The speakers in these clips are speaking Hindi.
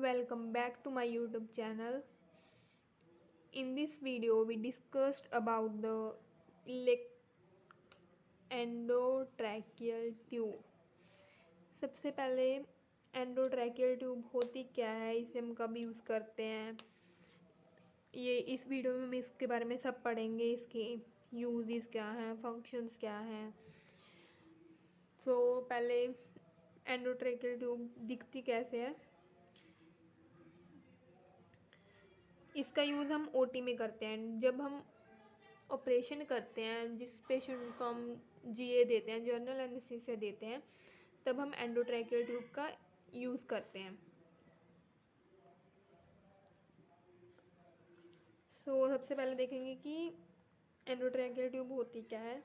Welcome back to my YouTube channel. In this video, we discussed about the endotracheal tube. सबसे पहले एंडोट्रैकियल ट्यूब होती क्या है, इसे हम कब यूज़ करते हैं, ये इस वीडियो में हम इसके बारे में सब पढ़ेंगे। इसके यूजेस क्या हैं, फंक्शंस क्या हैं। पहले एंडोट्रैकियल ट्यूब दिखती कैसे है। इसका यूज़ हम ओटी में करते हैं। जब हम ऑपरेशन करते हैं, जिस पेशेंट को हम जीए देते हैं, जनरल एनेस्थीसिया देते हैं, तब हम एंडोट्रैकियल ट्यूब का यूज़ करते हैं। सबसे पहले देखेंगे कि एंडोट्रैकियल ट्यूब होती क्या है।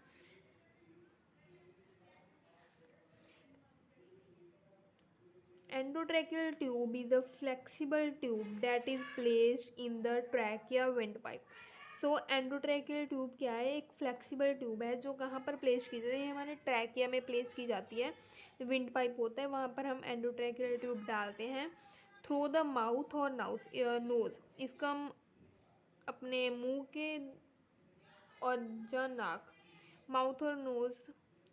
Endotracheal tube is a flexible tube that is placed in the trachea windpipe. Endotracheal tube क्या है, एक फ्लेक्सिबल ट्यूब है जो कहाँ पर प्लेस की जाती है, हमारे ट्रैकिया में प्लेस की जाती है। विंड पाइप होता है, वहाँ पर हम एंडोट्रैकियल ट्यूब डालते हैं थ्रू द माउथ और नोज। इसका हम अपने मुंह के और या नाक, माउथ और नोज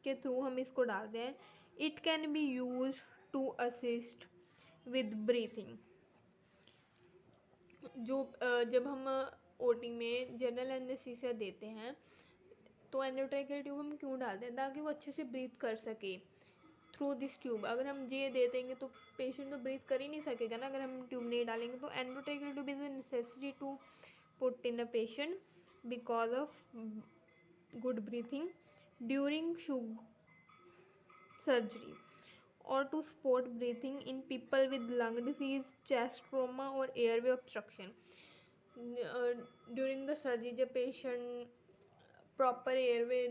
के थ्रू हम इसको डालते हैं। It can be use to assist with breathing. जब हम ओटी में जनरल एनेस्थीसिया देते हैं तो एंडोट्रैकियल ट्यूब हम क्यों डालते हैं, ताकि वो अच्छे से ब्रीथ कर सके थ्रू दिस ट्यूब। अगर हम ये दे देंगे तो पेशेंट तो ब्रीथ कर ही नहीं सकेगा ना, अगर हम ट्यूब नहीं डालेंगे। तो endotracheal tube is a necessity to put in a patient because of good breathing during surgery or to support breathing in people with lung disease, chest trauma or airway obstruction. During the surgery जब पेशेंट प्रॉपर एयरवे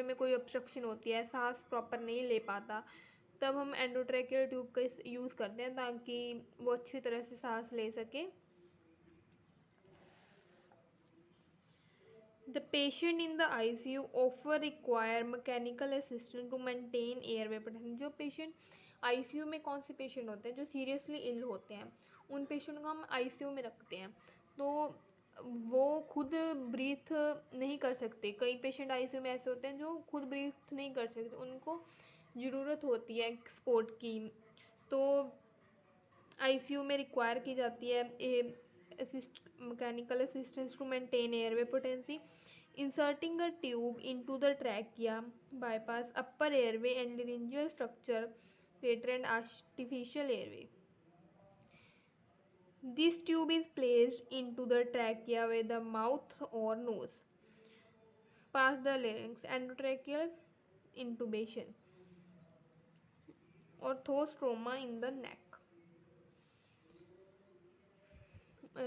में कोई ऑब्स्ट्रक्शन होती है, सांस प्रॉपर नहीं ले पाता, तब हम एंडोट्रैकियल ट्यूब का यूज़ करते हैं ताकि वो अच्छी तरह से सांस ले सके। The patient in the ICU often require mechanical assistance to maintain airway protection. जो पेशेंट ICU में, कौन से पेशेंट होते हैं जो सीरियसली इल होते हैं, उन पेशेंट को हम ICU में रखते हैं तो वो खुद ब्रीथ नहीं कर सकते। कई पेशेंट ICU में ऐसे होते हैं जो खुद ब्रीथ नहीं कर सकते, उनको ज़रूरत होती है सपोर्ट की, तो ICU में रिक्वायर की जाती है mechanical assistance to maintain airway potency. Inserting a tube into the trachea bypass upper airway and laryngeal structure, greater and artificial airway. This tube is placed into the trachea with the mouth or nose. Past the larynx, endotracheal intubation. Orthostroma in the neck.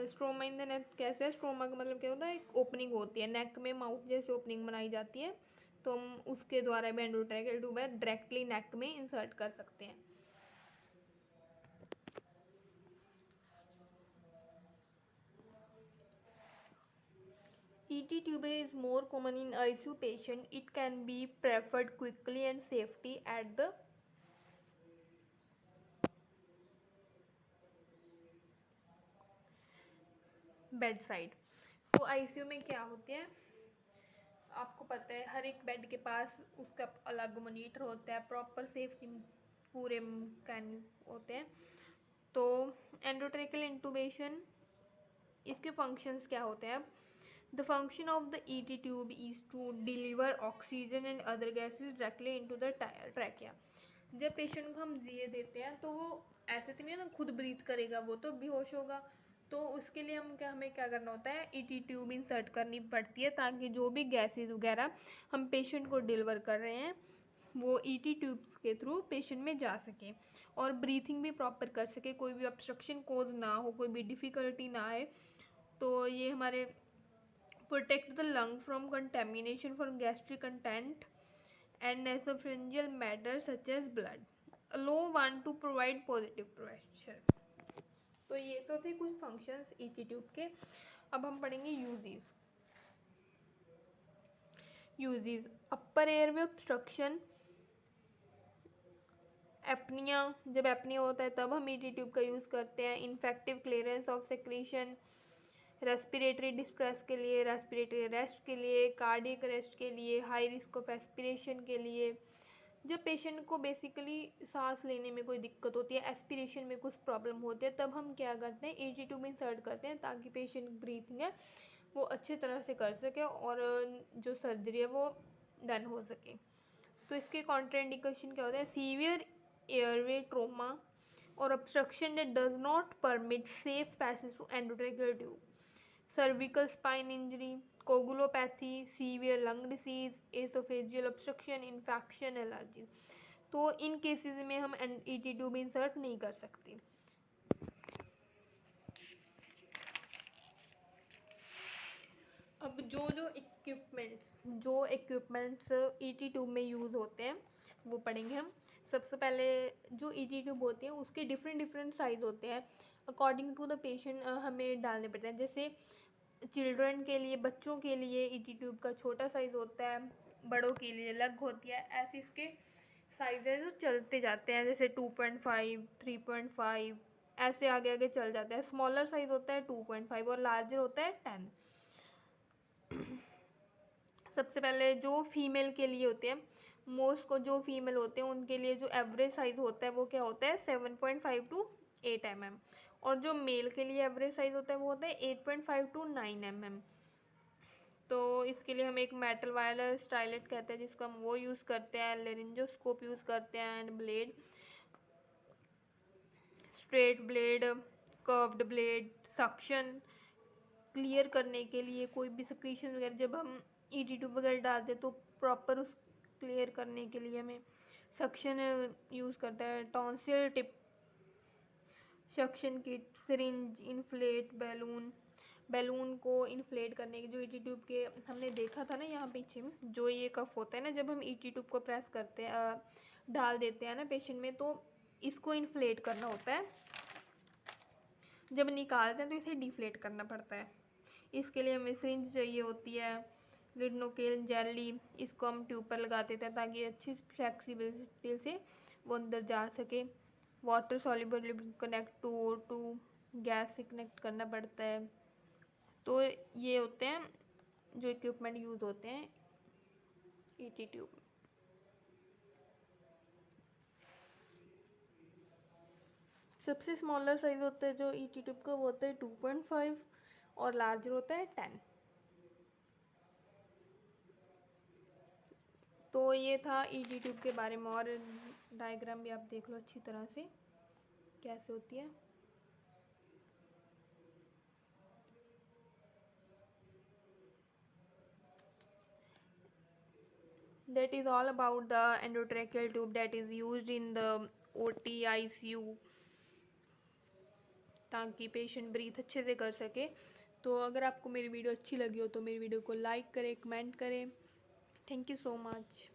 Stroma in the neck कैसे है, स्ट्रोमा का मतलब क्या होता है, एक ओपनिंग होती है नेक में, माउथ जैसे ओपनिंग बनाई जाती है, तो हम उसके द्वारा भी एंडोट्रैकियल ट्यूब है डायरेक्टली नेक में इंसर्ट कर सकते हैं। ET tube is more common in ICU patient. It can be preferred quickly and safety at the bed side. ICU में क्या होते हैं, आपको पता है, हर एक बेड के पास उसका अलग मॉनिटर होता है, प्रॉपर सेफ्टी पूरे कैन होते हैं। तो एंडोट्रैकियल इंटूबेशन, इसके फंक्शंस क्या होते हैं। अब the function of the ET tube is to deliver oxygen and other gases directly into the trachea. जब पेशेंट को हम जीए देते हैं तो वो ऐसे तो नहीं ना खुद ब्रीथ करेगा, वो तो बेहोश होगा। तो उसके लिए हमें क्या करना होता है, ET ट्यूब इंसर्ट करनी पड़ती है ताकि जो भी गैसेज वगैरह हम पेशेंट को डिलीवर कर रहे हैं वो ET ट्यूब्स के थ्रू पेशेंट में जा सके और ब्रीथिंग भी प्रॉपर कर सके, कोई भी ऑब्स्ट्रक्शन कोज ना हो, कोई भी डिफ़िकल्टी ना आए। तो ये हमारे protect the lung from contamination for gastric content and nasopharyngeal matter such as blood. Allow one to provide positive pressure. तो ये तो थे कुछ फंक्शंस ET ट्यूब के। अब हम पढ़ेंगे यूजेस। अपर एयरवे ऑब्स्ट्रक्शन, एपनिया, जब एपनिया होता है तब हम ईटी ट्यूब का यूज़ करते हैं। Infective clearance of secretion, respiratory distress के लिए, रेस्पिरेटरी अरेस्ट के लिए, कार्डियक अरेस्ट के लिए, हाई रिस्क ऑफ एस्पिरेशन के लिए। जब पेशेंट को बेसिकली सांस लेने में कोई दिक्कत होती है, एस्पिरेशन में कुछ प्रॉब्लम होती है, तब हम क्या करते हैं, ईटी ट्यूब इंसर्ट करते हैं ताकि पेशेंट ब्रीथिंग है वो अच्छी तरह से कर सके और जो सर्जरी है वो डन हो सके। तो इसके कॉन्ट्राइंडिकेशन क्या होते हैं, सीवियर एयरवे ट्रोमा और obstruction that does not permit safe passage to endotracheal tube, cervical spine injury, coagulopathy, severe lung disease, esophageal obstruction, infection, allergy। तो इन केसेस में हम ईटी ट्यूब इंसर्ट नहीं कर सकते। अब जो इक्विपमेंट्स ईटी ट्यूब में यूज़ होते हैं वो पढ़ेंगे हम। सबसे पहले जो ईटी ट्यूब होती है उसके डिफरेंट साइज़ होते हैं, अकॉर्डिंग टू द पेशेंट हमें डालने पड़ते हैं। जैसे चिल्ड्रन के लिए, बच्चों के लिए ईटी ट्यूब का छोटा साइज़ होता है, बड़ों के लिए अलग होती है। ऐसे इसके साइजेज चलते जाते हैं, जैसे 2.5, 3.5 ऐसे आगे आगे चल जाते हैं। स्मॉलर साइज़ होता है 2.5 और लार्जर होता है 10। सबसे पहले जो फीमेल के लिए होते हैं, मोस्ट को जो फीमेल होते हैं उनके लिए जो एवरेज साइज़ होता है वो क्या होता है 7.5 to 8 mm, और जो मेल के लिए एवरेज साइज़ होता है वो होता है 8.5 to 9 mm। तो इसके लिए हम एक मेटल वायर स्टाइलेट कहते हैं जिसको हम वो यूज़ करते हैं, लेरिंजोस्कोप यूज़ करते हैं, and blade, straight blade, curved blade, suction clear करने के लिए कोई भी सक्रीशन वगैरह जब हम ईटी ट्यूब वगैरह डालते हैं तो प्रॉपर उस क्लियर करने के लिए हमें सक्शन यूज़ करता है। Tonsil tip, suction kit, syringe, inflate, balloon को इन्फ्लेट करने के, जो ईटी ट्यूब के हमने देखा था ना यहाँ पीछे में, जो ये कफ होता है ना जब हम ईटी ट्यूब को प्रेस करते हैं, डाल देते हैं ना पेशेंट में, तो इसको इन्फ्लेट करना होता है। जब निकालते हैं तो इसे डिफ्लेट करना पड़ता है। इसके लिए हमें सिरिंज चाहिए होती है, लिडनोकेल जेली, इसको हम ट्यूब पर लगाते थे ताकि अच्छी फ्लेक्सिबिलिटी से वो अंदर जा सके। Water soluble connect to O2, gas से कनेक्ट करना पड़ता है। तो ये होते हैं जो इक्विपमेंट यूज़ होते हैं ईटी ट्यूब में। सबसे स्मॉलर साइज होता है जो ईटी ट्यूब का वो होता है 2.5 और लार्जर होता है 10। तो ये था ईटी ट्यूब के बारे में, और डायग्राम भी आप देख लो अच्छी तरह से कैसे होती है। That is all about the endotracheal tube that is used in the OT ICU ताकि पेशेंट ब्रीथ अच्छे से कर सके। तो अगर आपको मेरी वीडियो अच्छी लगी हो तो मेरी वीडियो को लाइक करें, कमेंट करें। Thank you so much.